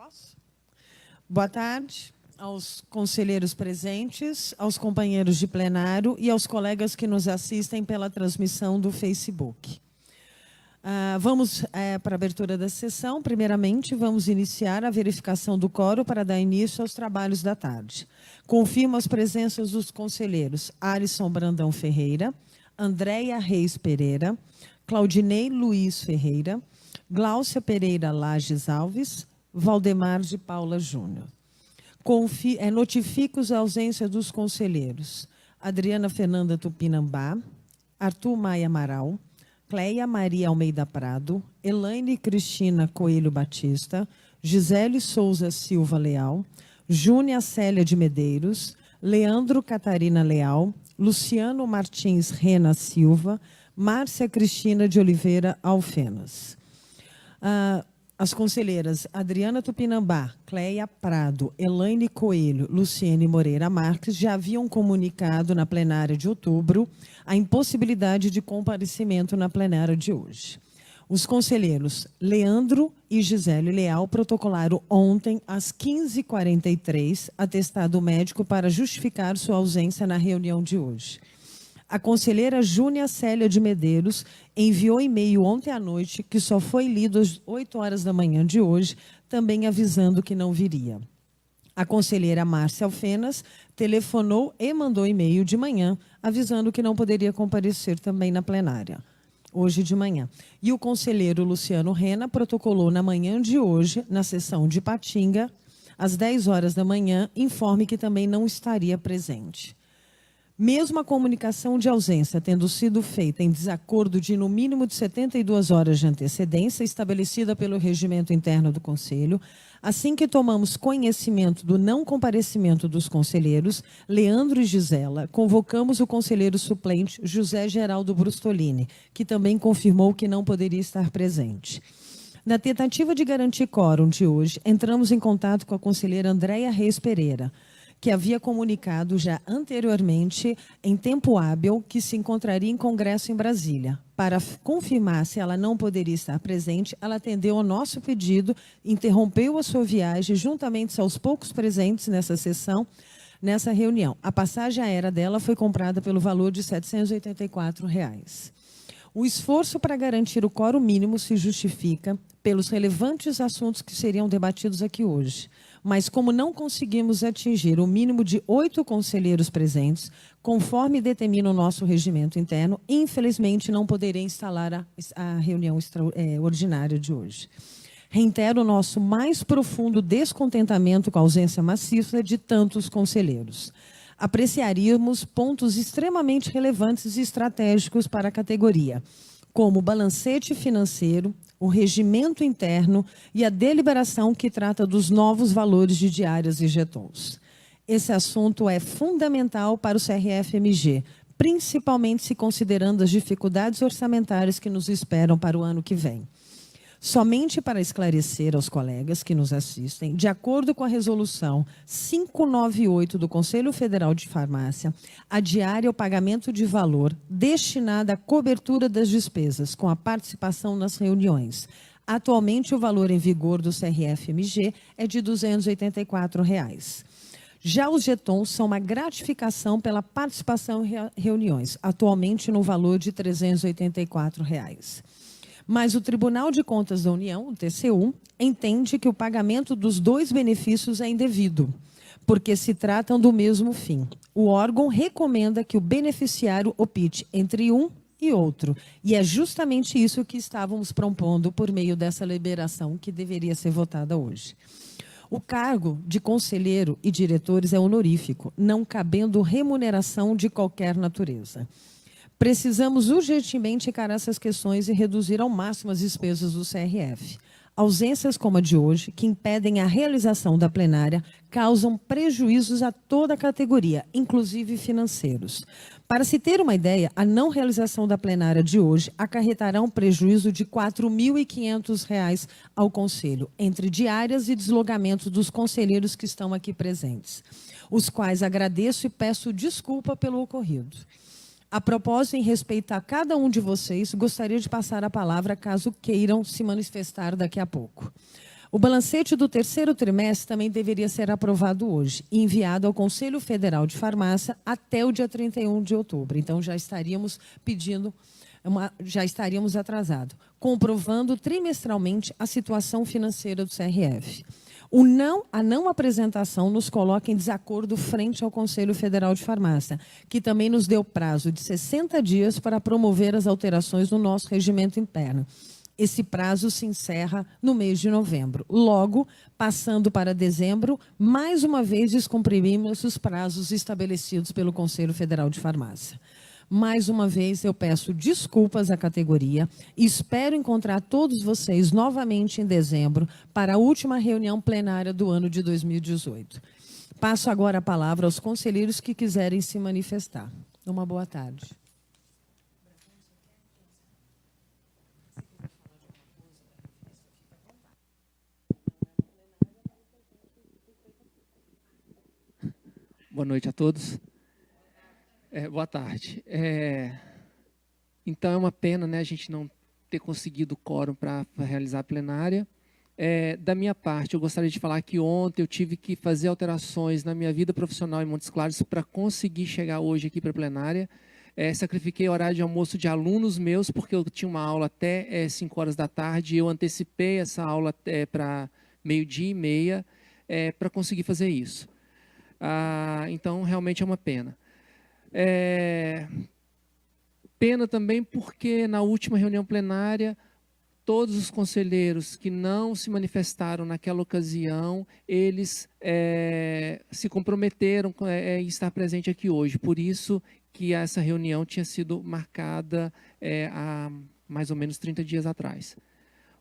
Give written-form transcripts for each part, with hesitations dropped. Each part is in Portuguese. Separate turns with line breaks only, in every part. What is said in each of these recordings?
Posso? Boa tarde aos conselheiros presentes, aos companheiros de plenário e aos colegas que nos assistem pela transmissão do Facebook. Vamos para a abertura da sessão. Primeiramente, vamos iniciar a verificação do quórum para dar início aos trabalhos da tarde. Confirmo as presenças dos conselheiros Alisson Brandão Ferreira, Andréia Reis Pereira, Claudinei Luiz Ferreira, Gláucia Pereira Lages Alves, Valdemar de Paula Júnior. Notifico a ausência dos conselheiros Adriana Fernanda Tupinambá, Arthur Maia Amaral, Cleia Maria Almeida Prado, Elaine Cristina Coelho Batista, Gisele Souza Silva Leal, Júnia Célia de Medeiros, Leandro Catarina Leal, Luciano Martins Rena Silva, Márcia Cristina de Oliveira Alfenas. As conselheiras Adriana Tupinambá, Cleia Prado, Elaine Coelho, Luciene Moreira Marques já haviam comunicado na plenária de outubro a impossibilidade de comparecimento na plenária de hoje. Os conselheiros Leandro e Gisele Leal protocolaram ontem, às 15h43, atestado médico para justificar sua ausência na reunião de hoje. A conselheira Júnia Célia de Medeiros enviou e-mail ontem à noite, que só foi lido às 8 horas da manhã de hoje, também avisando que não viria. A conselheira Márcia Alfenas telefonou e mandou e-mail de manhã, avisando que não poderia comparecer também na plenária, hoje de manhã. E o conselheiro Luciano Rena protocolou na manhã de hoje, na sessão de Patinga, às 10 horas da manhã, informe que também não estaria presente. Mesmo a comunicação de ausência tendo sido feita em desacordo de no mínimo de 72 horas de antecedência estabelecida pelo regimento interno do Conselho, assim que tomamos conhecimento do não comparecimento dos conselheiros Leandro e Gisela, convocamos o conselheiro suplente José Geraldo Brustolini, que também confirmou que não poderia estar presente. Na tentativa de garantir quórum de hoje, entramos em contato com a conselheira Andréia Reis Pereira, que havia comunicado já anteriormente, em tempo hábil, que se encontraria em congresso em Brasília. Para confirmar se ela não poderia estar presente, ela atendeu ao nosso pedido, interrompeu a sua viagem, juntamente aos poucos presentes nessa sessão, nessa reunião. A passagem aérea dela foi comprada pelo valor de R$ 784. O esforço para garantir o quórum mínimo se justifica pelos relevantes assuntos que seriam debatidos aqui hoje. Mas como não conseguimos atingir o mínimo de 8 conselheiros presentes, conforme determina o nosso regimento interno, infelizmente não poderei instalar a reunião ordinária de hoje. Reitero o nosso mais profundo descontentamento com a ausência maciça de tantos conselheiros. Apreciaríamos pontos extremamente relevantes e estratégicos para a categoria, como o balancete financeiro, o regimento interno e a deliberação que trata dos novos valores de diárias e jetons. Esse assunto é fundamental para o CRF-MG, principalmente se considerando as dificuldades orçamentárias que nos esperam para o ano que vem. Somente para esclarecer aos colegas que nos assistem, de acordo com a resolução 598 do Conselho Federal de Farmácia, a diária é o pagamento de valor destinado à cobertura das despesas com a participação nas reuniões. Atualmente, o valor em vigor do CRF-MG é de R$ 284. Já os jetons são uma gratificação pela participação em reuniões, atualmente no valor de R$ 384. Mas o Tribunal de Contas da União, o TCU, entende que o pagamento dos dois benefícios é indevido, porque se tratam do mesmo fim. O órgão recomenda que o beneficiário opte entre um e outro, e é justamente isso que estávamos propondo por meio dessa liberação que deveria ser votada hoje. O cargo de conselheiro e diretores é honorífico, não cabendo remuneração de qualquer natureza. Precisamos urgentemente encarar essas questões e reduzir ao máximo as despesas do CRF. Ausências como a de hoje, que impedem a realização da plenária, causam prejuízos a toda a categoria, inclusive financeiros. Para se ter uma ideia, a não realização da plenária de hoje acarretará um prejuízo de R$ 4.500 ao Conselho, entre diárias e deslocamentos dos conselheiros que estão aqui presentes, os quais agradeço e peço desculpa pelo ocorrido. A propósito, em respeito a cada um de vocês, gostaria de passar a palavra caso queiram se manifestar daqui a pouco. O balancete do terceiro trimestre também deveria ser aprovado hoje e enviado ao Conselho Federal de Farmácia até o dia 31 de outubro. Então, já estaríamos pedindo, já estaríamos atrasados, comprovando trimestralmente a situação financeira do CRF. A não apresentação nos coloca em desacordo frente ao Conselho Federal de Farmácia, que também nos deu prazo de 60 dias para promover as alterações no nosso regimento interno. Esse prazo se encerra no mês de novembro. Logo, passando para dezembro, mais uma vez descumprimos os prazos estabelecidos pelo Conselho Federal de Farmácia. Mais uma vez, eu peço desculpas à categoria e espero encontrar todos vocês novamente em dezembro para a última reunião plenária do ano de 2018. Passo agora a palavra aos conselheiros que quiserem se manifestar. Uma boa tarde.
Boa noite a todos. Boa tarde. Então, é uma pena, né, a gente não ter conseguido quórum para realizar a plenária. Da minha parte, eu gostaria de falar que ontem eu tive que fazer alterações na minha vida profissional em Montes Claros para conseguir chegar hoje aqui para a plenária. Sacrifiquei o horário de almoço de alunos meus, porque eu tinha uma aula até 5 horas da tarde, e eu antecipei essa aula para 12h30, para conseguir fazer isso. Então, realmente é uma pena. Pena também porque na última reunião plenária, todos os conselheiros que não se manifestaram naquela ocasião, eles se comprometeram em estar presente aqui hoje. Por isso que essa reunião tinha sido marcada há mais ou menos 30 dias atrás.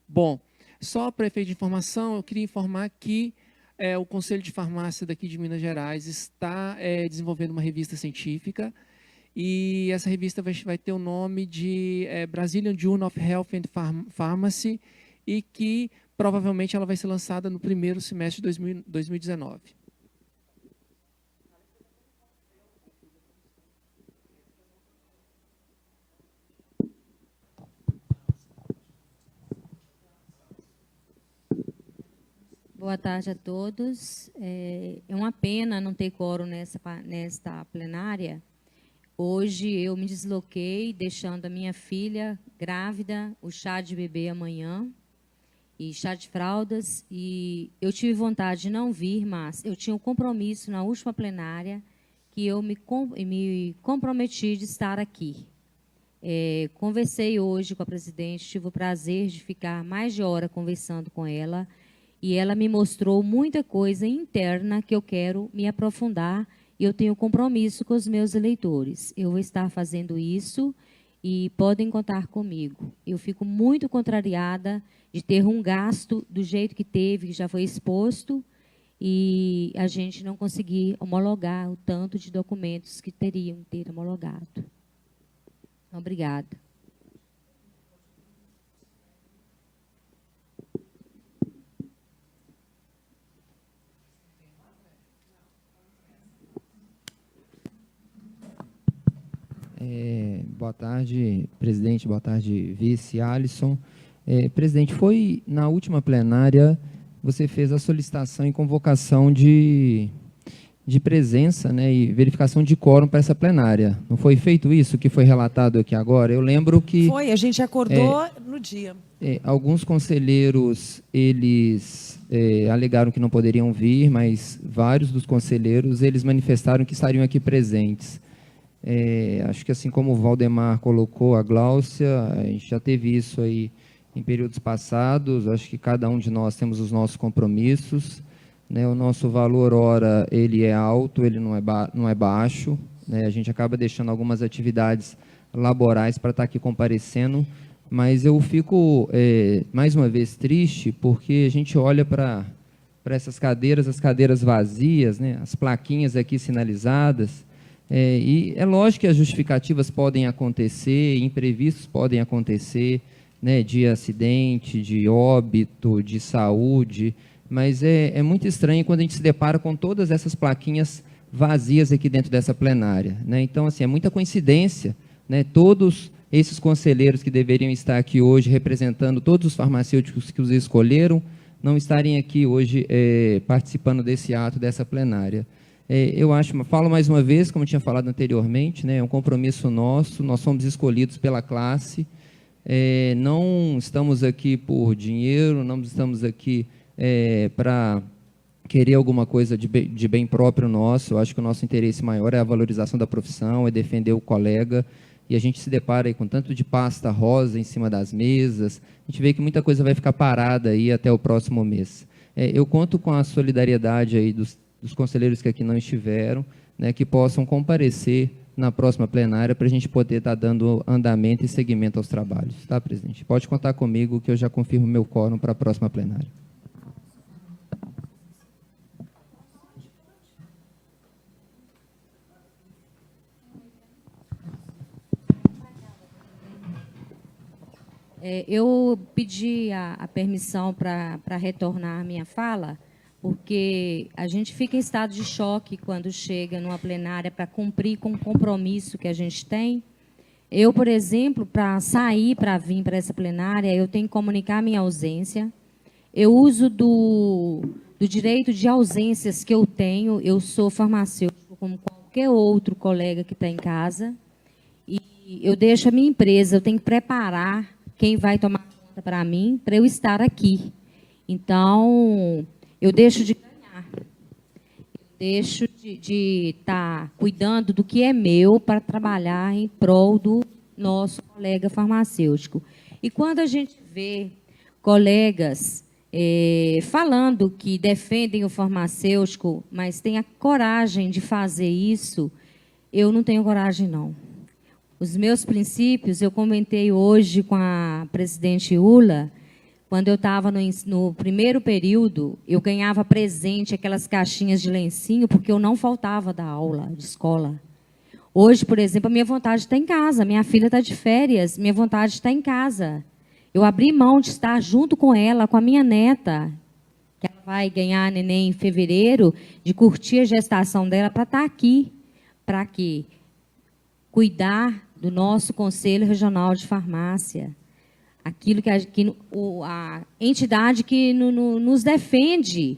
Bom, só para efeito de informação, eu queria informar que o Conselho de Farmácia daqui de Minas Gerais está desenvolvendo uma revista científica, e essa revista vai ter o nome de Brazilian Journal of Health and Pharmacy, e que provavelmente ela vai ser lançada no primeiro semestre de 2019.
Boa tarde a todos. É uma pena não ter quórum nesta plenária. Hoje eu me desloquei, deixando a minha filha grávida, o chá de bebê amanhã, e chá de fraldas, e eu tive vontade de não vir, mas eu tinha um compromisso na última plenária, que eu me comprometi de estar aqui. Conversei hoje com a presidente, tive o prazer de ficar mais de hora conversando com ela, e ela me mostrou muita coisa interna que eu quero me aprofundar, e eu tenho compromisso com os meus eleitores. Eu vou estar fazendo isso e podem contar comigo. Eu fico muito contrariada de ter um gasto do jeito que teve, que já foi exposto, e a gente não conseguir homologar o tanto de documentos que teriam que ter homologado. Obrigada.
Boa tarde, presidente. Boa tarde, vice Alisson. Presidente, foi na última plenária, você fez a solicitação e convocação de presença, né, e verificação de quórum para essa plenária. Não foi feito isso que foi relatado aqui agora? Eu lembro que...
Foi, a gente acordou no dia.
Alguns conselheiros, eles alegaram que não poderiam vir, mas vários dos conselheiros, eles manifestaram que estariam aqui presentes. Acho que assim como o Valdemar colocou, a Gláucia, a gente já teve isso aí em períodos passados. Acho que cada um de nós temos os nossos compromissos, né? O nosso valor hora, ele é alto, ele não é baixo, né? A gente acaba deixando algumas atividades laborais para estar aqui comparecendo, mas eu fico mais uma vez triste porque a gente olha para essas cadeiras, as cadeiras vazias, né? As plaquinhas aqui sinalizadas. E é lógico que as justificativas podem acontecer, imprevistos podem acontecer, né, de acidente, de óbito, de saúde, mas é muito estranho quando a gente se depara com todas essas plaquinhas vazias aqui dentro dessa plenária, né? Então, assim, é muita coincidência, né? Todos esses conselheiros que deveriam estar aqui hoje representando todos os farmacêuticos que os escolheram, não estarem aqui hoje participando desse ato, dessa plenária. Eu acho, falo mais uma vez, como eu tinha falado anteriormente, né, é um compromisso nosso, nós somos escolhidos pela classe, não estamos aqui por dinheiro, não estamos aqui para querer alguma coisa de bem próprio nosso. Eu acho que o nosso interesse maior é a valorização da profissão, é defender o colega, e a gente se depara aí com tanto de pasta rosa em cima das mesas, a gente vê que muita coisa vai ficar parada aí até o próximo mês. Eu conto com a solidariedade aí dos conselheiros que aqui não estiveram, né, que possam comparecer na próxima plenária para a gente poder estar dando andamento e seguimento aos trabalhos. Tá, presidente? Pode contar comigo que eu já confirmo meu quórum para a próxima plenária.
Eu pedi a permissão para retornar a minha fala, porque a gente fica em estado de choque quando chega numa plenária para cumprir com o compromisso que a gente tem. Eu, por exemplo, para sair, para vir para essa plenária, eu tenho que comunicar minha ausência. Eu uso do direito de ausências que eu tenho. Eu sou farmacêutico, como qualquer outro colega que está em casa. E eu deixo a minha empresa, eu tenho que preparar quem vai tomar conta para mim, para eu estar aqui. Então, eu deixo de ganhar. Eu deixo de estar cuidando do que é meu para trabalhar em prol do nosso colega farmacêutico. E quando a gente vê colegas falando que defendem o farmacêutico, mas têm a coragem de fazer isso, eu não tenho coragem, não. Os meus princípios, eu comentei hoje com a presidente Ula, quando eu estava no primeiro período, eu ganhava presente aquelas caixinhas de lencinho, porque eu não faltava da aula de escola. Hoje, por exemplo, a minha vontade está em casa, minha filha está de férias, minha vontade está em casa. Eu abri mão de estar junto com ela, com a minha neta, que ela vai ganhar neném em fevereiro, de curtir a gestação dela para estar aqui. Para quê? Cuidar do nosso Conselho Regional de Farmácia, aquilo que a entidade que nos defende.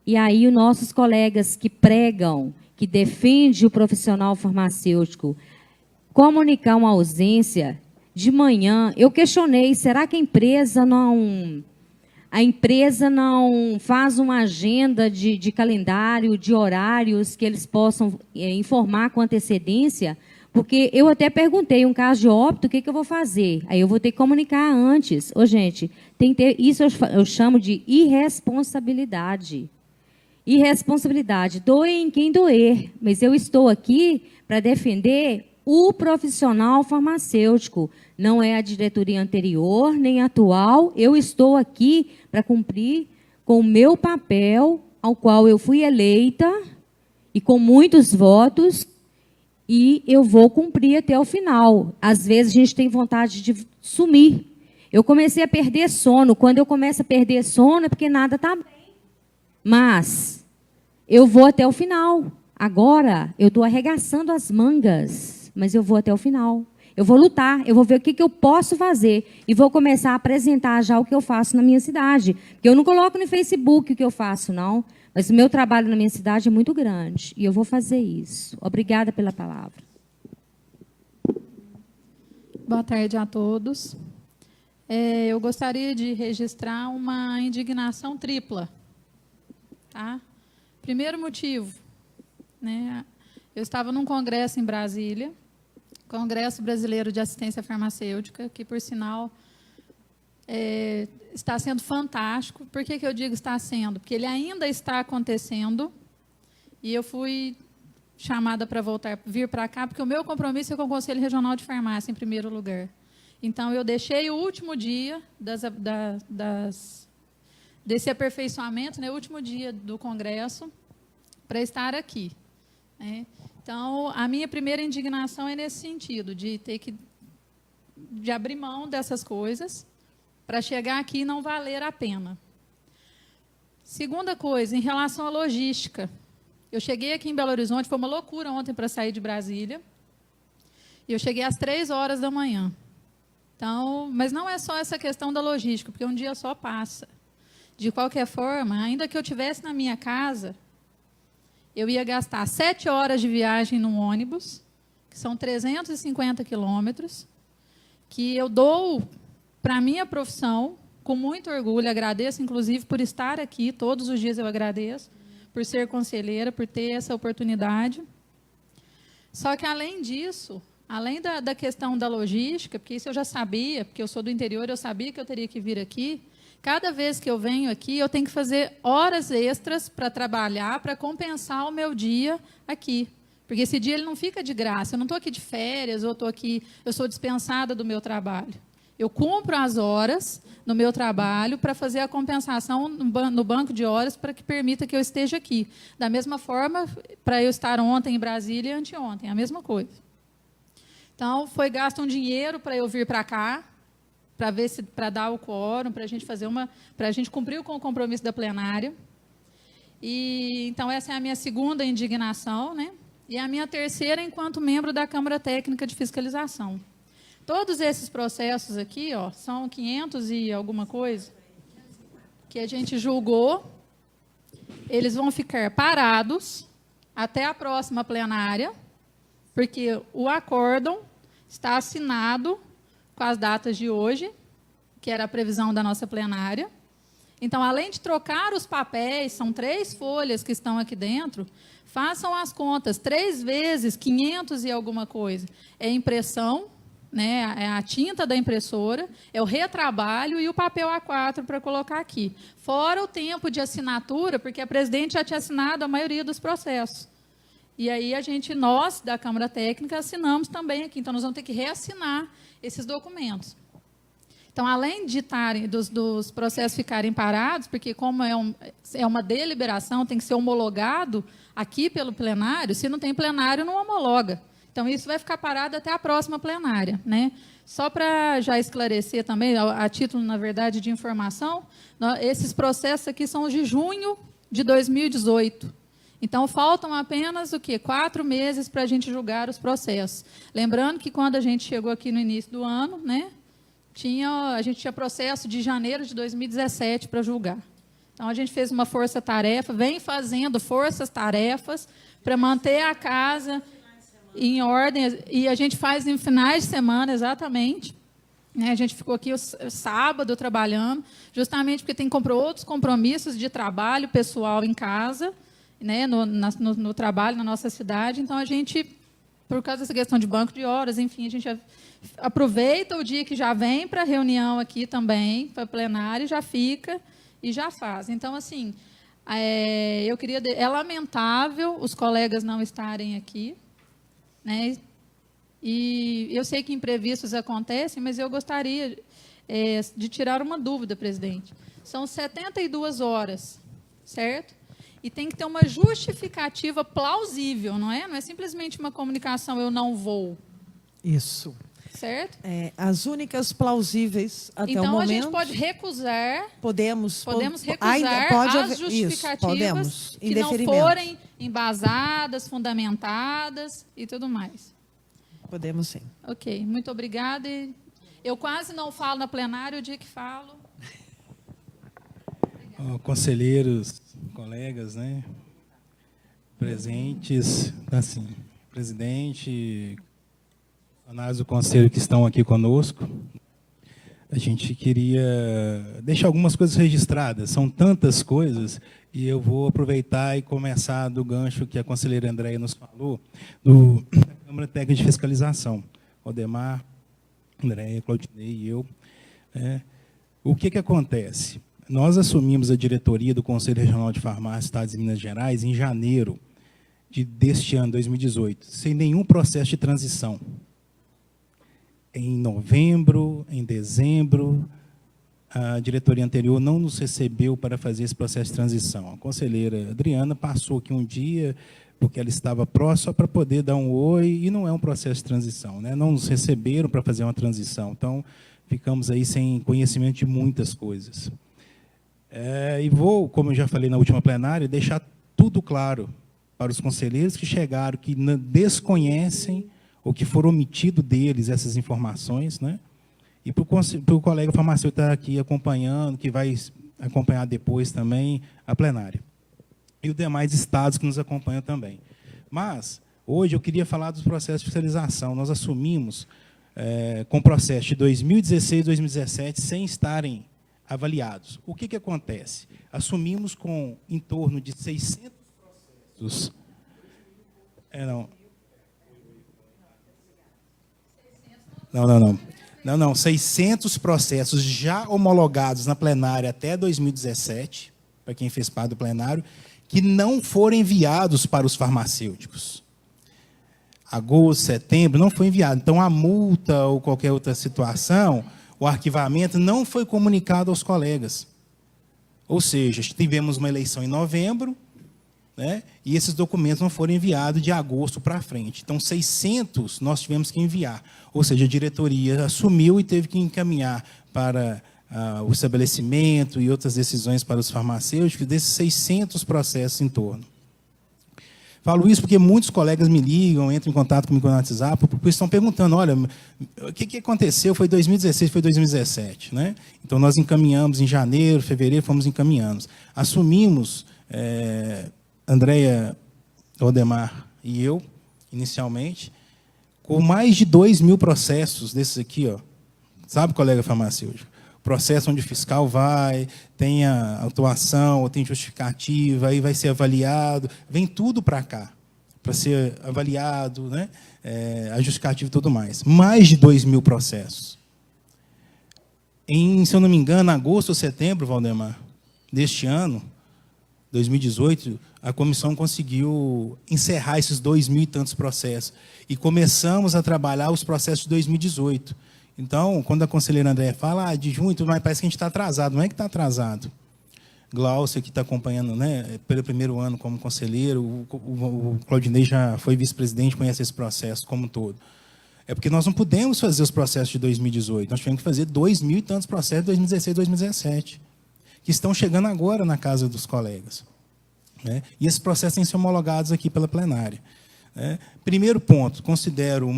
E aí os nossos colegas que pregam, que defendem o profissional farmacêutico, comunicar uma ausência de manhã, eu questionei, será que a empresa não faz uma agenda de calendário, de horários que eles possam informar com antecedência? Porque eu até perguntei, um caso de óbito, o que eu vou fazer? Aí eu vou ter que comunicar antes. Ô, gente, tem que ter, isso eu chamo de irresponsabilidade. Irresponsabilidade. Doe em quem doer. Mas eu estou aqui para defender o profissional farmacêutico. Não é a diretoria anterior, nem atual. Eu estou aqui para cumprir com o meu papel, ao qual eu fui eleita, e com muitos votos, e eu vou cumprir até o final. Às vezes, a gente tem vontade de sumir. Eu comecei a perder sono. Quando eu começo a perder sono, é porque nada está bem. Mas eu vou até o final. Agora, eu estou arregaçando as mangas, mas eu vou até o final. Eu vou lutar, eu vou ver o que eu posso fazer. E vou começar a apresentar já o que eu faço na minha cidade. Porque eu não coloco no Facebook o que eu faço, não. Mas o meu trabalho na minha cidade é muito grande. E eu vou fazer isso. Obrigada pela palavra.
Boa tarde a todos. Eu gostaria de registrar uma indignação tripla. Tá? Primeiro motivo, né? Eu estava num congresso em Brasília, Congresso Brasileiro de Assistência Farmacêutica, que, por sinal, está sendo fantástico. Por que eu digo está sendo? Porque ele ainda está acontecendo, e eu fui chamada para vir para cá, porque o meu compromisso é com o Conselho Regional de Farmácia, em primeiro lugar. Então, eu deixei o último dia desse aperfeiçoamento, né, o último dia do congresso, para estar aqui, né? Então, a minha primeira indignação é nesse sentido, de ter de abrir mão dessas coisas para chegar aqui e não valer a pena. Segunda coisa, em relação à logística. Eu cheguei aqui em Belo Horizonte, foi uma loucura ontem para sair de Brasília, e eu cheguei às 3h da manhã. Então, mas não é só essa questão da logística, porque um dia só passa. de qualquer forma, ainda que eu estivesse na minha casa, eu ia gastar 7 horas de viagem num ônibus, que são 350 quilômetros, que eu dou para a minha profissão, com muito orgulho, agradeço, inclusive, por estar aqui, todos os dias eu agradeço, por ser conselheira, por ter essa oportunidade. Só que, além disso, além da questão da logística, porque isso eu já sabia, porque eu sou do interior, eu sabia que eu teria que vir aqui, cada vez que eu venho aqui, eu tenho que fazer horas extras para trabalhar, para compensar o meu dia aqui. Porque esse dia ele não fica de graça. Eu não estou aqui de férias, ou eu sou dispensada do meu trabalho. Eu cumpro as horas no meu trabalho para fazer a compensação no banco de horas para que permita que eu esteja aqui. Da mesma forma, para eu estar ontem em Brasília e anteontem, a mesma coisa. Então, foi gasto um dinheiro para eu vir para cá, para dar o quórum, para a gente para a gente cumprir com o compromisso da plenária. E então essa é a minha segunda indignação, né? E a minha terceira enquanto membro da Câmara Técnica de Fiscalização. Todos esses processos aqui, ó, são 500 e alguma coisa que a gente julgou. Eles vão ficar parados até a próxima plenária, porque o acórdão está assinado com as datas de hoje, que era a previsão da nossa plenária. Então, além de trocar os papéis, são 3 folhas que estão aqui dentro, façam as contas, 3 vezes 500 e alguma coisa. É impressão, né, é a tinta da impressora, é o retrabalho e o papel A4 para colocar aqui. Fora o tempo de assinatura, porque a presidente já tinha assinado a maioria dos processos. E aí nós, da Câmara Técnica, assinamos também aqui. Então, nós vamos ter que reassinar esses documentos. Então, além de dos processos ficarem parados, porque como é uma deliberação, tem que ser homologado aqui pelo plenário, se não tem plenário, não homologa. Então, isso vai ficar parado até a próxima plenária, né? Só para já esclarecer também, a título, na verdade, de informação, esses processos aqui são os de junho de 2018. Então, faltam apenas o quê? 4 meses para a gente julgar os processos. Lembrando que quando a gente chegou aqui no início do ano, né, a gente tinha processo de janeiro de 2017 para julgar. Então, a gente fez uma força-tarefa, vem fazendo forças-tarefas para manter a casa em ordem, e a gente faz em finais de semana, exatamente. A gente ficou aqui o sábado trabalhando, justamente porque tem outros compromissos de trabalho pessoal em casa, né, no trabalho, na nossa cidade. Então, a gente, por causa dessa questão de banco de horas, enfim, a gente aproveita o dia que já vem para a reunião aqui também, para plenário, já fica e já faz. Então, assim, é lamentável os colegas não estarem aqui, né? E eu sei que imprevistos acontecem, mas eu gostaria de tirar uma dúvida, presidente. São 72 horas, certo? E tem que ter uma justificativa plausível, não é? Não é simplesmente uma comunicação, eu não vou.
Isso.
Certo?
As únicas plausíveis até o momento...
Então, a gente pode recusar...
Podemos
recusar as justificativas
isso,
que não forem embasadas, fundamentadas e tudo mais.
Podemos, sim.
Ok, muito obrigada. Eu quase não falo na plenária, o dia que falo...
Conselheiros, colegas, né, presentes, assim, presidente, funcionários do conselho que estão aqui conosco, a gente queria deixar algumas coisas registradas. São tantas coisas, e eu vou aproveitar e começar do gancho que a conselheira Andréia nos falou, da Câmara Técnica de Fiscalização. Odemar, Andréia, Claudinei e eu. O que acontece? Nós assumimos a diretoria do Conselho Regional de Farmácia, Estados e Minas Gerais, em janeiro deste ano, 2018, sem nenhum processo de transição. Em novembro, em dezembro, a diretoria anterior não nos recebeu para fazer esse processo de transição. A conselheira Adriana passou aqui um dia, porque ela estava próxima, só para poder dar um oi, e não é um processo de transição, né? Não nos receberam para fazer uma transição, então ficamos aí sem conhecimento de muitas coisas. E vou, como eu já falei na última plenária, deixar tudo claro para os conselheiros que chegaram, que desconhecem ou que foram omitido deles essas informações, né? E para o colega farmacêutico que está aqui acompanhando, que vai acompanhar depois também a plenária. E os demais estados que nos acompanham também. Mas, hoje, eu queria falar dos processos de fiscalização. Nós assumimos com processo de 2016 e 2017 sem estarem avaliados. O que acontece? Assumimos com em torno de 600 processos. Não, 600 processos já homologados na plenária até 2017, para quem fez parte do plenário, que não foram enviados para os farmacêuticos. Agosto, setembro, não foi enviado. Então, a multa ou qualquer outra situação, o arquivamento não foi comunicado aos colegas. Ou seja, tivemos uma eleição em novembro, né, e esses documentos não foram enviados de agosto para frente. Então, 600 nós tivemos que enviar. Ou seja, a diretoria assumiu e teve que encaminhar para o estabelecimento e outras decisões para os farmacêuticos desses 600 processos em torno. Falo isso porque muitos colegas me ligam, entram em contato comigo no WhatsApp, porque estão perguntando, olha, o que aconteceu? Foi 2016, foi 2017. Né? Então, nós encaminhamos em janeiro, fevereiro, fomos encaminhando. Assumimos, Andréia, Odemar e eu, inicialmente, com mais de 2.000 processos desses aqui, ó. Sabe, colega farmacêutico? Processo onde o fiscal vai, tem a autuação, ou tem justificativa, aí vai ser avaliado, vem tudo para cá, para ser avaliado, né? A justificativa e tudo mais. Mais de 2.000 processos. Se eu não me engano, agosto ou setembro, Valdemar, deste ano, 2018, a comissão conseguiu encerrar esses 2.000 e tantos processos. E começamos a trabalhar os processos de 2018. Então, quando a conselheira Andréia fala de junho, mas parece que a gente está atrasado. Não é que está atrasado. Glaucia, que está acompanhando, né, pelo primeiro ano como conselheiro, o Claudinei já foi vice-presidente, conhece esse processo como um todo. É porque nós não pudemos fazer os processos de 2018. Nós tivemos que fazer 2.000 e tantos processos de 2016 e 2017, que estão chegando agora na casa dos colegas. Né? E esses processos têm que ser homologados aqui pela plenária. Né? Primeiro ponto, considero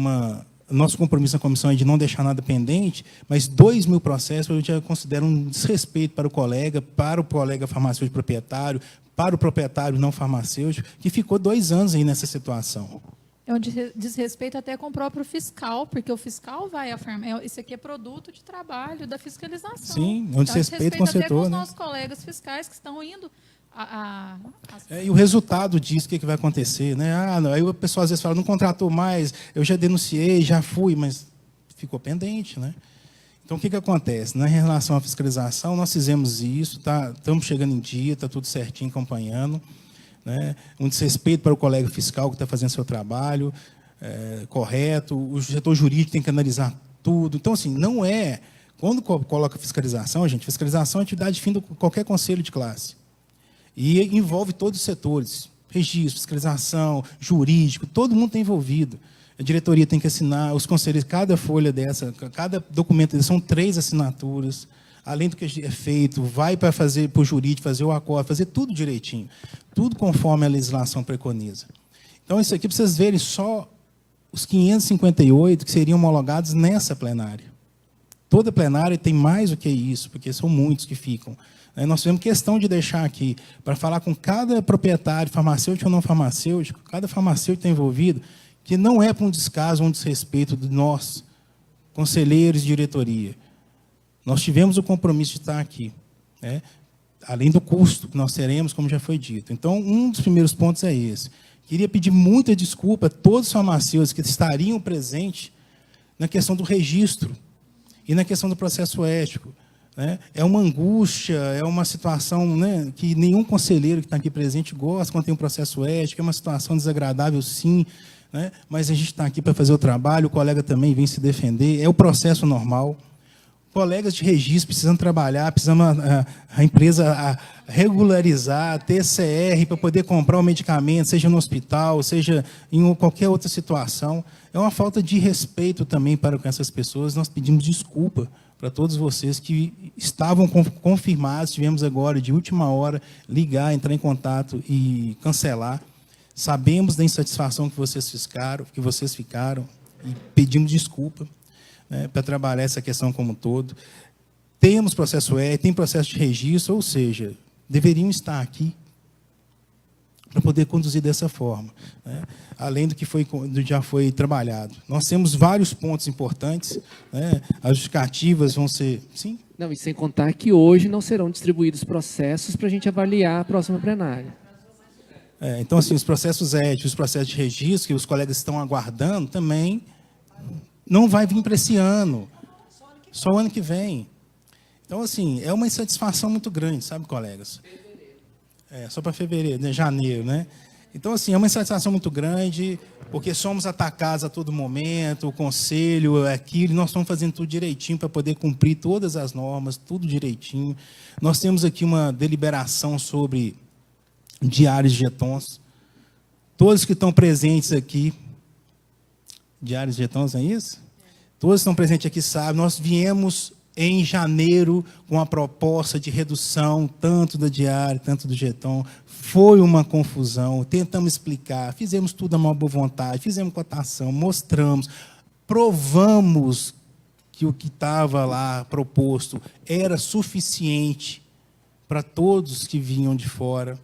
nosso compromisso na comissão é de não deixar nada pendente, mas 2.000 processos eu já considero um desrespeito para o colega farmacêutico proprietário, para o proprietário não farmacêutico, que ficou 2 anos aí nessa situação.
É um desrespeito até com o próprio fiscal, porque o fiscal vai afirmar, isso aqui é produto de trabalho da fiscalização.
Sim, é um desrespeito com o setor.
Até com os
né?
nossos colegas fiscais que estão indo
e o resultado disso, o que vai acontecer? Né? Aí o pessoal às vezes fala, não contratou mais, eu já denunciei, já fui, mas ficou pendente. Né? Então, o que acontece? Na relação à fiscalização, nós fizemos isso, estamos chegando em dia, está tudo certinho, acompanhando. Né? Um desrespeito para o colega fiscal que está fazendo seu trabalho correto, o setor jurídico tem que analisar tudo. Então, assim, não é... Quando coloca fiscalização, fiscalização é atividade fim de qualquer conselho de classe. E envolve todos os setores, registro, fiscalização, jurídico, todo mundo está envolvido. A diretoria tem que assinar, os conselheiros, cada folha dessa, cada documento, são 3 assinaturas, além do que é feito, vai para fazer para o jurídico, fazer o acordo, fazer tudo direitinho, tudo conforme a legislação preconiza. Então, isso aqui, para vocês verem, só os 558 que seriam homologados nessa plenária. Toda plenária tem mais do que isso, porque são muitos que ficam. Nós tivemos questão de deixar aqui, para falar com cada proprietário, farmacêutico ou não farmacêutico, cada farmacêutico está envolvido, que não é para um descaso, um desrespeito de nós, conselheiros de diretoria. Nós tivemos o compromisso de estar aqui, né? Além do custo que nós teremos, como já foi dito. Então, um dos primeiros pontos é esse. Queria pedir muita desculpa a todos os farmacêuticos que estariam presentes na questão do registro e na questão do processo ético. Né? É uma angústia, é uma situação, né, que nenhum conselheiro que está aqui presente gosta quando tem um processo ético, é uma situação desagradável, sim, né? Mas a gente está aqui para fazer o trabalho, o colega também vem se defender, é o processo normal. Colegas de registro precisam trabalhar, precisamos a empresa regularizar, ter CR para poder comprar o medicamento, seja no hospital, seja em qualquer outra situação. É uma falta de respeito também para com essas pessoas. Nós pedimos desculpa para todos vocês que estavam confirmados, tivemos agora, de última hora, ligar, entrar em contato e cancelar. Sabemos da insatisfação que vocês ficaram e pedimos desculpa, né, para trabalhar essa questão como um todo. temos processo ético, tem processo de registro, ou seja, deveriam estar aqui para poder conduzir dessa forma, né? Além do que já foi trabalhado. Nós temos vários pontos importantes, né? As justificativas vão ser... Sim?
Não, e sem contar que hoje não serão distribuídos processos para a gente avaliar a próxima plenária.
Então, assim, os processos éticos, os processos de registro que os colegas estão aguardando também não vai vir para esse ano, só o ano que vem. Então, assim, é uma insatisfação muito grande, sabe, colegas? Só para fevereiro, né? Janeiro, né? Então, assim, é uma insatisfação muito grande, porque somos atacados a todo momento, o conselho, aquilo, e nós estamos fazendo tudo direitinho para poder cumprir todas as normas, tudo direitinho. Nós temos aqui uma deliberação sobre diários de jetons. Todos que estão presentes aqui, diários de jetons, não é isso? Todos que estão presentes aqui sabem, nós viemos em janeiro com a proposta de redução tanto da diária, tanto do jeton. Foi uma confusão, tentamos explicar, fizemos tudo à maior boa vontade, fizemos cotação, mostramos, provamos que o que estava lá proposto era suficiente para todos que vinham de fora.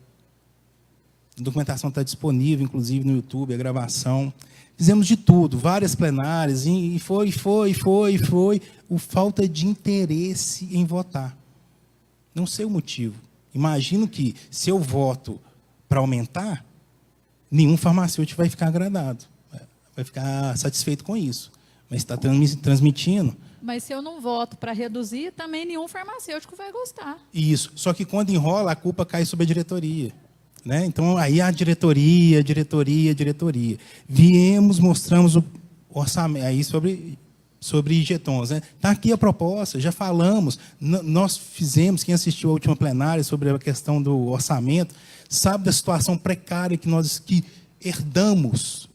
A documentação está disponível, inclusive, no YouTube, a gravação. Fizemos de tudo, várias plenárias, e foi. O falta de interesse em votar. Não sei o motivo. Imagino que, se eu voto para aumentar, nenhum farmacêutico vai ficar agradado, vai ficar satisfeito com isso. Mas está transmitindo.
Mas se eu não voto para reduzir, também nenhum farmacêutico vai gostar.
Isso. Só que quando enrola, a culpa cai sobre a diretoria. Né? Então, aí a diretoria. Viemos, mostramos o orçamento aí sobre jetons. Né? Está aqui a proposta, já falamos. Nós fizemos, quem assistiu à última plenária sobre a questão do orçamento, sabe da situação precária que nós herdamos.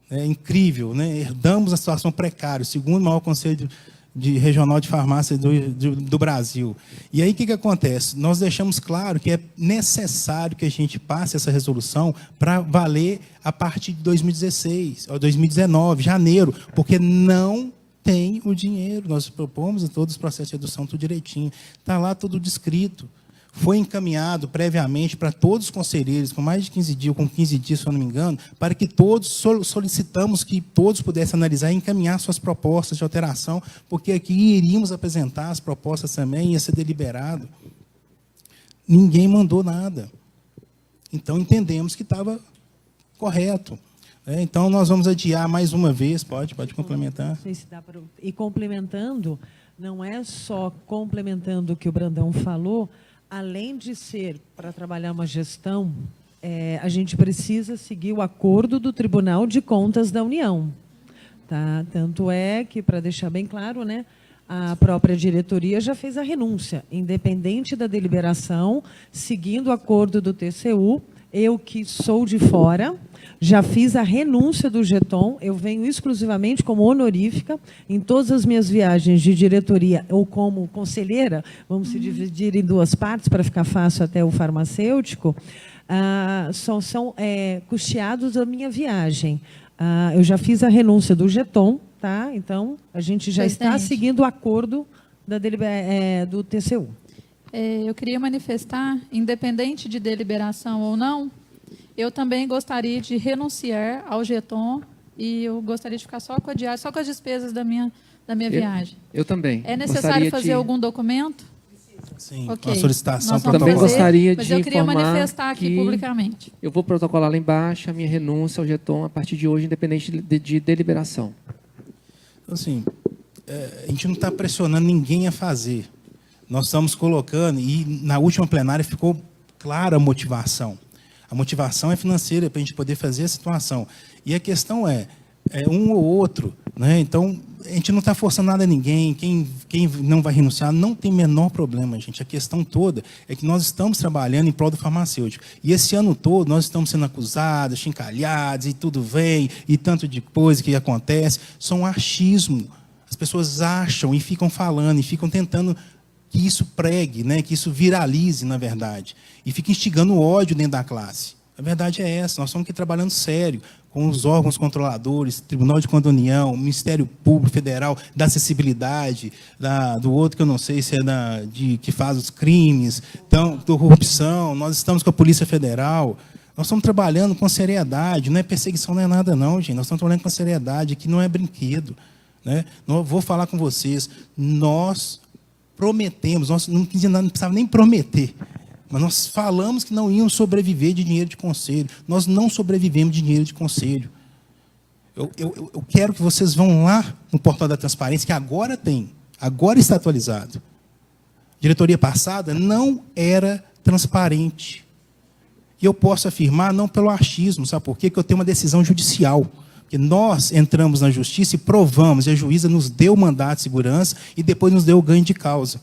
É incrível, né? Herdamos a situação precária, o segundo maior conselho regional de farmácia do Brasil. E aí, o que acontece? Nós deixamos claro que é necessário que a gente passe essa resolução para valer a partir de 2016, ou 2019, janeiro, porque não tem o dinheiro. Nós propomos em todos os processos de redução tudo direitinho. Está lá tudo descrito. Foi encaminhado previamente para todos os conselheiros, com mais de 15 dias, com 15 dias, se eu não me engano, para que todos, solicitamos que todos pudessem analisar e encaminhar suas propostas de alteração, porque aqui iríamos apresentar as propostas também, ia ser deliberado. Ninguém mandou nada. Então, entendemos que estava correto. Então, nós vamos adiar mais uma vez, pode complementar.
Não sei se dá para... E complementando, não é só complementando o que o Brandão falou, além de ser para trabalhar uma gestão, a gente precisa seguir o acordo do Tribunal de Contas da União. Tá? Tanto é que, para deixar bem claro, né, a própria diretoria já fez a renúncia, independente da deliberação, seguindo o acordo do TCU. Eu, que sou de fora, já fiz a renúncia do jeton, eu venho exclusivamente como honorífica, em todas as minhas viagens de diretoria ou como conselheira, vamos se dividir em duas partes para ficar fácil até o farmacêutico, são custeados a minha viagem. Eu já fiz a renúncia do jeton, tá? Então, a gente já está seguindo o acordo do TCU.
Eu queria manifestar, independente de deliberação ou não, eu também gostaria de renunciar ao jeton e eu gostaria de ficar só com a diária, só com as despesas da minha viagem.
Eu também.
É necessário fazer algum documento?
Sim,
okay.
Uma solicitação.
Também gostaria de
mas eu queria manifestar aqui
que
publicamente.
Eu vou protocolar lá embaixo a minha renúncia ao jeton a partir de hoje, independente de deliberação.
Assim, a gente não está pressionando ninguém a fazer. Nós estamos colocando, e na última plenária ficou clara a motivação. A motivação é financeira, para a gente poder fazer a situação. E a questão é um ou outro. Né? Então, a gente não está forçando nada a ninguém. Quem não vai renunciar não tem menor problema, gente. A questão toda é que nós estamos trabalhando em prol do farmacêutico. E esse ano todo nós estamos sendo acusados, chincalhados, e tudo vem, e tanto de coisa que acontece. Isso é um achismo. As pessoas acham e ficam falando, e ficam tentando que isso pregue, né, que isso viralize, na verdade, e fica instigando o ódio dentro da classe. A verdade é essa, nós estamos aqui trabalhando sério, com os órgãos controladores, Tribunal de Conta da União, Ministério Público Federal, da acessibilidade, do outro que eu não sei se é que faz os crimes, então, da corrupção, nós estamos com a Polícia Federal, nós estamos trabalhando com seriedade, não é perseguição, não é nada não, gente, nós estamos trabalhando com seriedade, aqui não é brinquedo. Né? Vou falar com vocês, nós prometemos, nós não precisava nem prometer, mas nós falamos que não íamos sobreviver de dinheiro de conselho. Nós não sobrevivemos de dinheiro de conselho. Eu quero que vocês vão lá no Portal da Transparência, que agora tem, agora está atualizado. A diretoria passada não era transparente. E eu posso afirmar, não pelo achismo, sabe por quê? Porque eu tenho uma decisão judicial. Porque nós entramos na justiça e provamos, e a juíza nos deu mandato de segurança e depois nos deu o ganho de causa.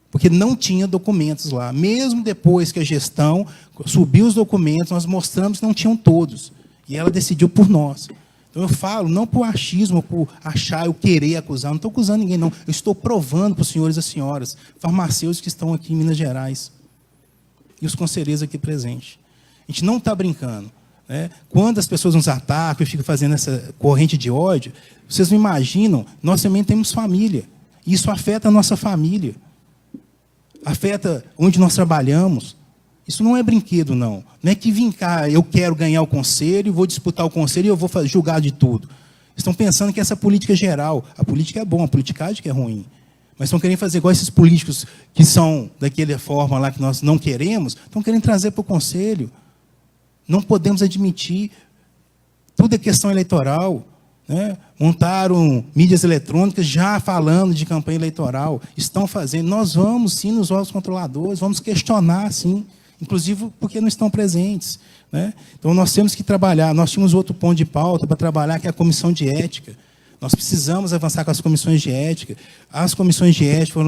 Porque não tinha documentos lá. Mesmo depois que a gestão subiu os documentos, nós mostramos que não tinham todos. E ela decidiu por nós. Então eu falo, não por achismo, por achar, eu querer acusar, não estou acusando ninguém, não. Eu estou provando para os senhores e as senhoras, farmacêuticos que estão aqui em Minas Gerais. E os conselheiros aqui presentes. A gente não está brincando. Né? Quando as pessoas nos atacam e ficam fazendo essa corrente de ódio, vocês não imaginam, nós também temos família. E isso afeta a nossa família. Afeta onde nós trabalhamos. Isso não é brinquedo, não. Não é que vim cá, eu quero ganhar o conselho, vou disputar o conselho e eu vou julgar de tudo. Estão pensando que essa política é geral. A política é bom, a politicagem que é ruim. Mas estão querendo fazer igual esses políticos que são daquela forma lá que nós não queremos, estão querendo trazer para o conselho. Não podemos admitir. Tudo é questão eleitoral. Né? Montaram mídias eletrônicas já falando de campanha eleitoral. Estão fazendo. Nós vamos, sim, nos órgãos controladores, vamos questionar, sim, inclusive porque não estão presentes. Né? Então, nós temos que trabalhar. Nós tínhamos outro ponto de pauta para trabalhar, que é a comissão de ética. Nós precisamos avançar com as comissões de ética. As comissões de ética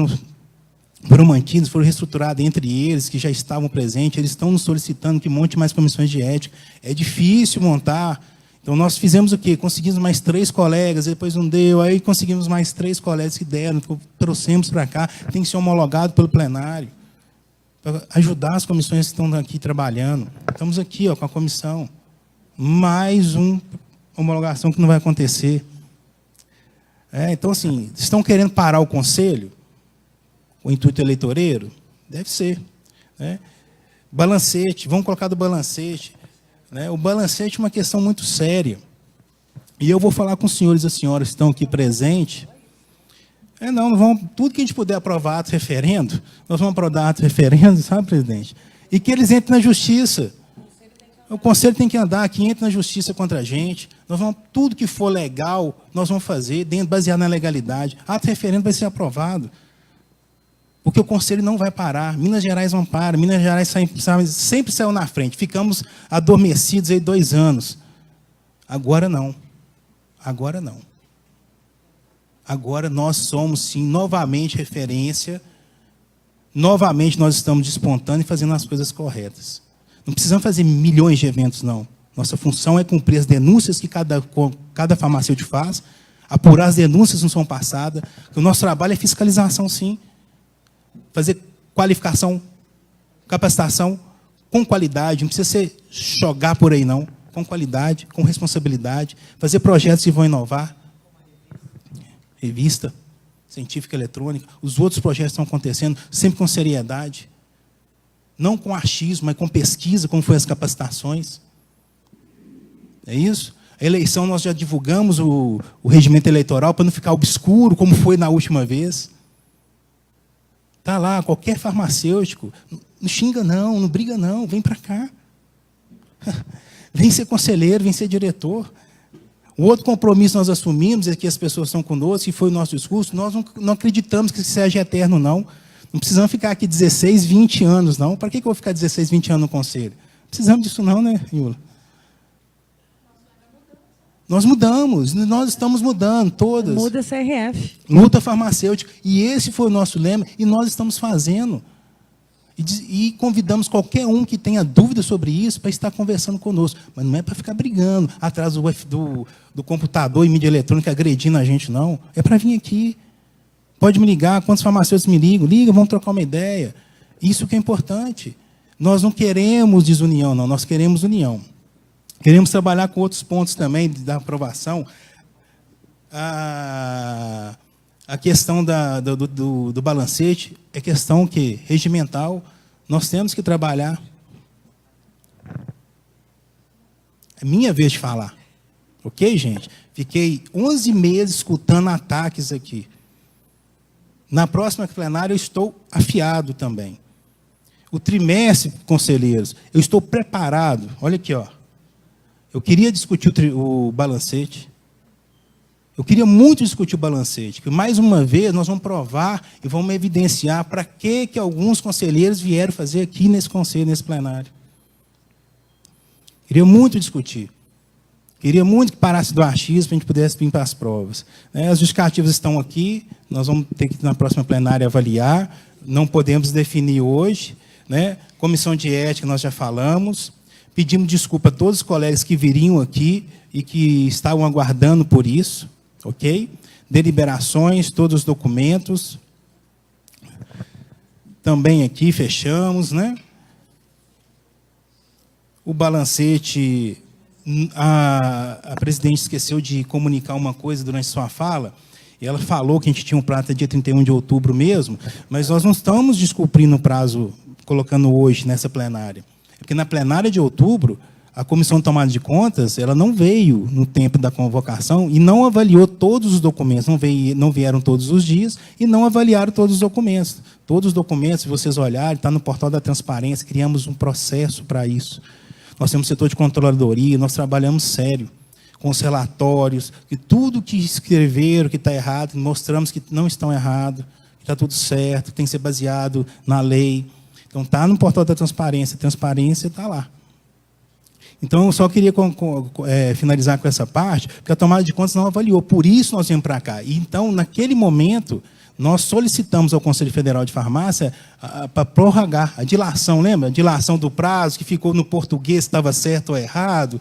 foram mantidas, foram reestruturadas entre eles, que já estavam presentes. Eles estão nos solicitando que monte mais comissões de ética. É difícil montar. Então, nós fizemos o quê? Conseguimos mais 3 colegas, depois não deu, aí conseguimos mais 3 colegas que deram, trouxemos para cá, tem que ser homologado pelo plenário, para ajudar as comissões que estão aqui trabalhando. Estamos aqui com a comissão. Mais uma homologação que não vai acontecer. Então, assim, estão querendo parar o conselho? O intuito eleitoreiro? Deve ser. Né? Balancete, vamos colocar do balancete. O balancete é uma questão muito séria. E eu vou falar com os senhores e as senhoras que estão aqui presentes. Não vamos, tudo que a gente puder aprovar ato referendo, nós vamos aprovar ato referendo, sabe, presidente? E que eles entrem na justiça. O conselho tem que andar, que entre na justiça contra a gente. Nós vamos, tudo que for legal, nós vamos fazer, baseado na legalidade. Ato referendo vai ser aprovado. Porque o conselho não vai parar. Minas Gerais não para. Minas Gerais sempre saiu na frente. Ficamos adormecidos aí 2 anos. Agora não. Agora não. Agora nós somos, sim, novamente referência. Novamente nós estamos despontando e fazendo as coisas corretas. Não precisamos fazer milhões de eventos, não. Nossa função é cumprir as denúncias que cada farmacêutico faz, apurar as denúncias que não são passadas. O nosso trabalho é fiscalização, sim. Fazer qualificação, capacitação com qualidade, não precisa ser jogar por aí, não. Com qualidade, com responsabilidade. Fazer projetos que vão inovar. Revista científica eletrônica. Os outros projetos estão acontecendo sempre com seriedade. Não com achismo, mas com pesquisa, como foi as capacitações. É isso? A eleição, nós já divulgamos o regimento eleitoral para não ficar obscuro, como foi na última vez. Está lá, qualquer farmacêutico, não xinga não, não briga não, vem para cá. Vem ser conselheiro, vem ser diretor. O outro compromisso nós assumimos, é que as pessoas estão conosco, que foi o nosso discurso, nós não acreditamos que isso seja eterno, não. Não precisamos ficar aqui 16, 20 anos, não. Para que eu vou ficar 16, 20 anos no conselho? Não precisamos disso não, né, Iula? Nós mudamos, nós estamos mudando, todas.
Muda CRF.
Luta farmacêutica. E esse foi o nosso lema, e nós estamos fazendo. E convidamos qualquer um que tenha dúvida sobre isso para estar conversando conosco. Mas não é para ficar brigando atrás do computador e mídia eletrônica agredindo a gente, não. É para vir aqui. Pode me ligar, quantos farmacêuticos me ligam? Liga, vamos trocar uma ideia. Isso que é importante. Nós não queremos desunião, não, nós queremos união. Queremos trabalhar com outros pontos também da aprovação. A questão do balancete é questão que regimental, nós temos que trabalhar. É minha vez de falar. Ok, gente? Fiquei 11 meses escutando ataques aqui. Na próxima plenária eu estou afiado também. O trimestre, conselheiros, eu estou preparado. Olha aqui, ó. Eu queria discutir o balancete. Eu queria muito discutir o balancete, que mais uma vez nós vamos provar e vamos evidenciar para que alguns conselheiros vieram fazer aqui nesse conselho, nesse plenário. Queria muito discutir. Queria muito que parasse do achismo para a gente pudesse vir para as provas. As justificativas estão aqui, nós vamos ter que, na próxima plenária, avaliar. Não podemos definir hoje. Comissão de ética, nós já falamos. Pedimos desculpa a todos os colegas que viriam aqui e que estavam aguardando por isso. Ok? Deliberações, todos os documentos. Também aqui fechamos, O balancete, a presidente esqueceu de comunicar uma coisa durante sua fala. E ela falou que a gente tinha um prazo até dia 31 de outubro mesmo, mas nós não estamos descumprindo o prazo, colocando hoje nessa plenária. Porque na plenária de outubro, a Comissão de Tomada de Contas, ela não veio no tempo da convocação e não avaliou todos os documentos, não vieram todos os dias e não avaliaram todos os documentos. Todos os documentos, se vocês olharem, está no portal da transparência, criamos um processo para isso. Nós temos setor de controladoria, nós trabalhamos sério, com os relatórios, que tudo que escreveram que está errado, mostramos que não estão errado, que está tudo certo, que tem que ser baseado na lei. Então, está no portal da transparência, a transparência está lá. Então, eu só queria finalizar com essa parte, porque a tomada de contas não avaliou, por isso nós viemos para cá. E, então, naquele momento, nós solicitamos ao Conselho Federal de Farmácia para prorrogar a dilação, lembra? A dilação do prazo, que ficou no português, estava certo ou errado.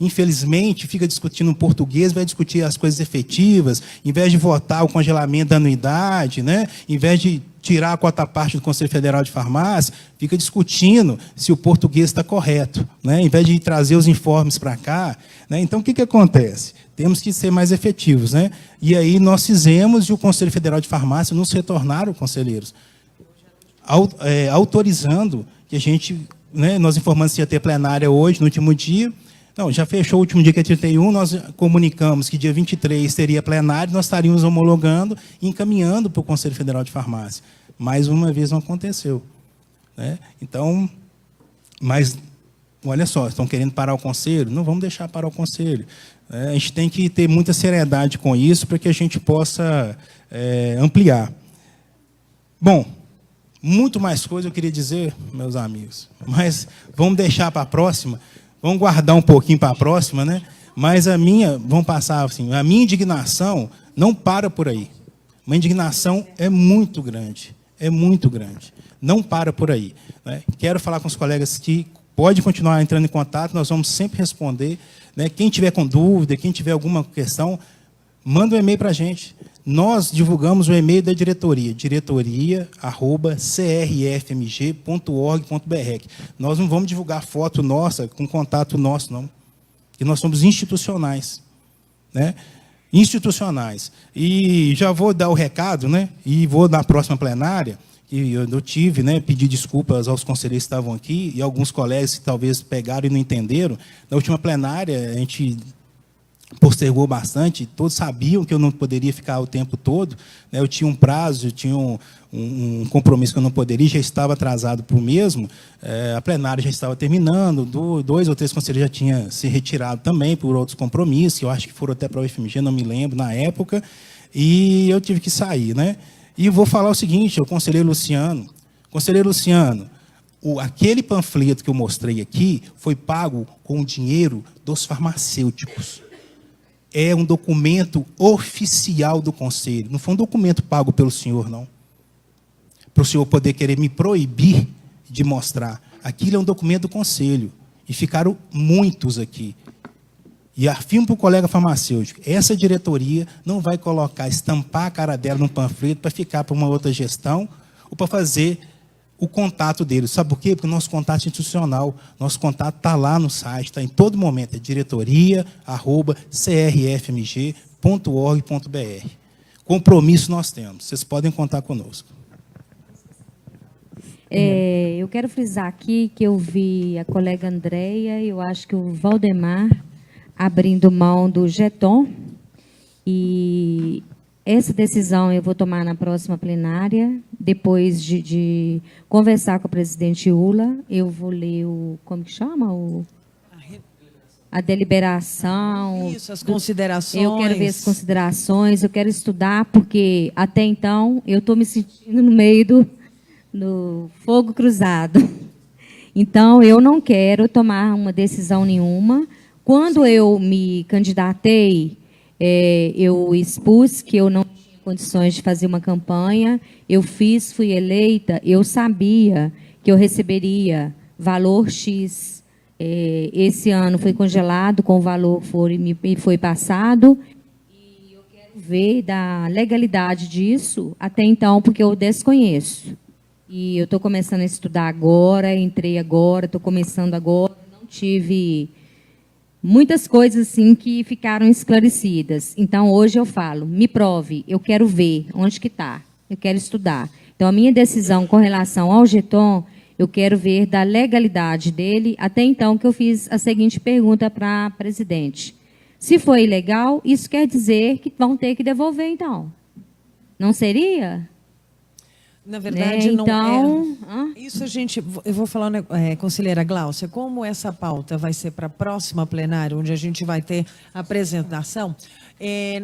Infelizmente, fica discutindo no português, vai discutir as coisas efetivas, em vez de votar o congelamento da anuidade, em vez de tirar a cota parte do Conselho Federal de Farmácia, fica discutindo se o português está correto, em vez de trazer os informes para cá. Então, o que acontece? Temos que ser mais efetivos. E aí nós fizemos, e o Conselho Federal de Farmácia nos retornaram, conselheiros, autorizando que a gente, nós informamos que ia ter plenária hoje, no último dia. Não, já fechou o último dia, que é 31, nós comunicamos que dia 23 teria plenário, nós estaríamos homologando e encaminhando para o Conselho Federal de Farmácia. Mais uma vez não aconteceu. Então, mas, olha só, estão querendo parar o Conselho? Não vamos deixar parar o Conselho. A gente tem que ter muita seriedade com isso para que a gente possa ampliar. Bom, muito mais coisa eu queria dizer, meus amigos, mas vamos deixar para a próxima. Vamos guardar um pouquinho para a próxima, Mas vamos passar assim, a minha indignação não para por aí. Uma indignação é muito grande, não para por aí. Quero falar com os colegas que podem continuar entrando em contato, nós vamos sempre responder. Quem tiver com dúvida, quem tiver alguma questão, manda um e-mail para a gente. Nós divulgamos o e-mail da diretoria, diretoria@crfmg.org.br. Nós não vamos divulgar foto nossa com contato nosso, não. Porque nós somos institucionais. Institucionais. E já vou dar o recado, e vou na próxima plenária, que eu tive, pedir desculpas aos conselheiros que estavam aqui, e alguns colegas que talvez pegaram e não entenderam. Na última plenária, a gente postergou bastante, todos sabiam que eu não poderia ficar o tempo todo, eu tinha um prazo, eu tinha um compromisso que eu não poderia, já estava atrasado para o mesmo, a plenária já estava terminando, 2 ou 3 conselheiros já tinham se retirado também por outros compromissos, que eu acho que foram até para o UFMG, não me lembro, na época, e eu tive que sair. E vou falar o seguinte, o conselheiro Luciano, aquele panfleto que eu mostrei aqui foi pago com o dinheiro dos farmacêuticos. É um documento oficial do Conselho. Não foi um documento pago pelo senhor, não. Para o senhor poder querer me proibir de mostrar. Aquilo é um documento do Conselho. E ficaram muitos aqui. E afirmo para o colega farmacêutico, essa diretoria não vai colocar, estampar a cara dela num panfleto para ficar para uma outra gestão ou para fazer o contato deles. Sabe por quê? Porque o nosso contato é institucional, nosso contato está lá no site, está em todo momento, é diretoria@crfmg.org.br. Compromisso nós temos, vocês podem contar conosco.
Eu quero frisar aqui que eu vi a colega Andréia e eu acho que o Valdemar abrindo mão do jeton. E essa decisão eu vou tomar na próxima plenária, depois de conversar com o presidente Ula. Eu vou ler como que chama? A deliberação.
Isso, as considerações.
Eu quero ver as considerações, eu quero estudar, porque até então eu estou me sentindo no meio do fogo cruzado. Então, eu não quero tomar uma decisão nenhuma. Quando eu me candidatei, eu expus que eu não tinha condições de fazer uma campanha. Eu fui eleita, eu sabia que eu receberia valor X. Esse ano foi congelado com o valor que foi passado. E eu quero ver da legalidade disso até então, porque eu desconheço. E eu estou começando a estudar agora, entrei agora, estou começando agora, não tive muitas coisas assim que ficaram esclarecidas. Então, hoje eu falo, me prove, eu quero ver onde que está, eu quero estudar. Então, a minha decisão com relação ao jeton, eu quero ver da legalidade dele, até então que eu fiz a seguinte pergunta para a presidente. Se for ilegal, isso quer dizer que vão ter que devolver, então. Não seria?
Na verdade, não
então,
é. Isso eu vou falar, conselheira Gláucia, como essa pauta vai ser para a próxima plenária, onde a gente vai ter a apresentação,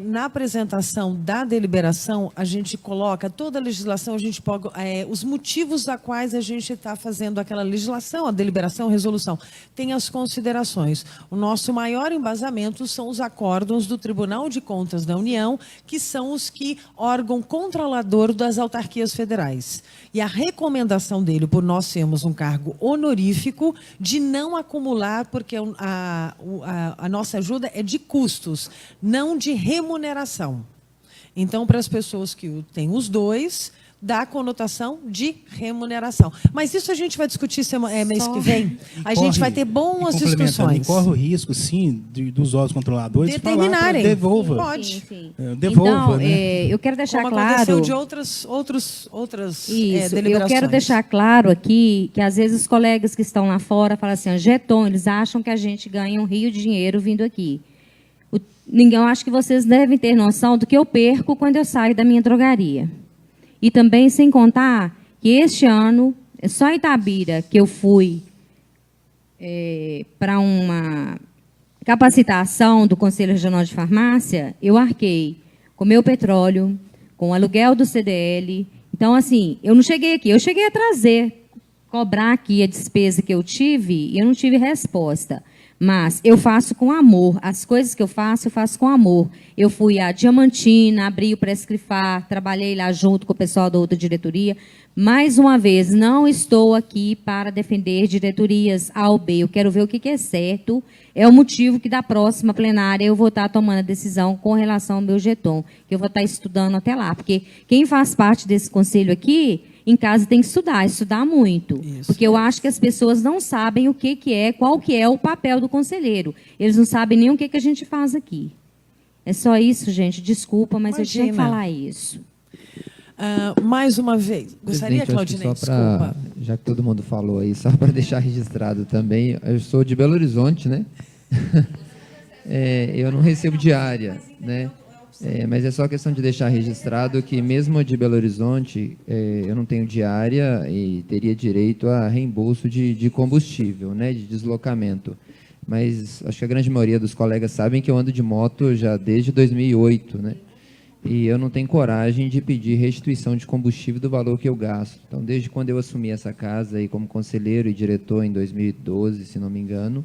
na apresentação da deliberação, a gente coloca toda a legislação, a gente pode, os motivos a quais a gente está fazendo aquela legislação, a deliberação, a resolução. Tem as considerações. O nosso maior embasamento são os acórdãos do Tribunal de Contas da União, que são os órgão controlador das autarquias federais. E a recomendação dele, por nós sermos um cargo honorífico, de não acumular, porque a nossa ajuda é de custos, não de remuneração. Então, para as pessoas que têm os dois, dá a conotação de remuneração. Mas isso a gente vai discutir mês que vem. A gente vai ter boas discussões.
Corre o risco, sim, dos órgãos controladores
determinarem.
Devolva.
Pode.
Sim.
Devolva,
então,
né?
Eu quero deixar
Como
claro...
aconteceu de outras
Isso,
deliberações.
eu quero deixar claro aqui que, às vezes, os colegas que estão lá fora falam assim, jeton, eles acham que a gente ganha um rio de dinheiro vindo aqui. Eu acho que vocês devem ter noção do que eu perco quando eu saio da minha drogaria. E também, sem contar, que este ano, só em Itabira, que eu fui para uma capacitação do Conselho Regional de Farmácia, eu arquei com meu petróleo, com o aluguel do CDL. Então, assim, eu não cheguei aqui, eu cheguei a cobrar aqui a despesa que eu tive, e eu não tive resposta. Mas eu faço com amor. As coisas que eu faço com amor. Eu fui a Diamantina, abri o Prescrifar, trabalhei lá junto com o pessoal da outra diretoria. Mais uma vez, não estou aqui para defender diretorias A ou B. Eu quero ver o que é certo. É o motivo que, da próxima plenária, eu vou estar tomando a decisão com relação ao meu jeton, que eu vou estar estudando até lá. Porque quem faz parte desse conselho aqui... Em casa tem que estudar muito. Isso. Porque eu acho que as pessoas não sabem qual que é o papel do conselheiro. Eles não sabem nem o que a gente faz aqui. É só isso, gente. Desculpa, mas eu tinha que falar isso.
Mais uma vez. Gostaria, Claudinei, desculpa.
Já que todo mundo falou aí, só para deixar registrado também, eu sou de Belo Horizonte, né? Eu não recebo diária, né? Mas é só questão de deixar registrado que, mesmo de Belo Horizonte, eu não tenho diária e teria direito a reembolso de combustível, né, de deslocamento. Mas acho que a grande maioria dos colegas sabem que eu ando de moto já desde 2008, né? E eu não tenho coragem de pedir restituição de combustível do valor que eu gasto. Então, desde quando eu assumi essa casa aí como conselheiro e diretor em 2012, se não me engano,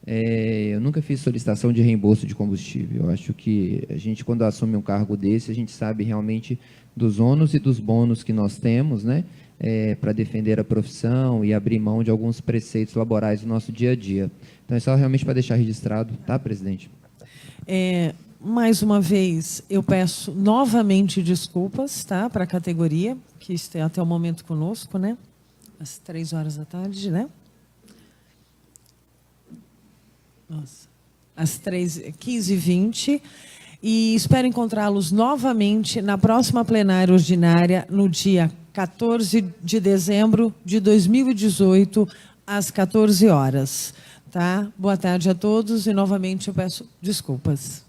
eu nunca fiz solicitação de reembolso de combustível. Eu acho que a gente, quando assume um cargo desse, a gente sabe realmente dos ônus e dos bônus que nós temos, né, para defender a profissão e abrir mão de alguns preceitos laborais do nosso dia a dia. Então, é só realmente para deixar registrado, tá, presidente?
Mais uma vez, eu peço novamente desculpas, tá, para a categoria, que está até o momento conosco, né? Às 3 horas da tarde, né? Nossa. Às 15h20. E espero encontrá-los novamente na próxima plenária ordinária, no dia 14 de dezembro de 2018, às 14 horas. Tá? Boa tarde a todos e, novamente, eu peço desculpas.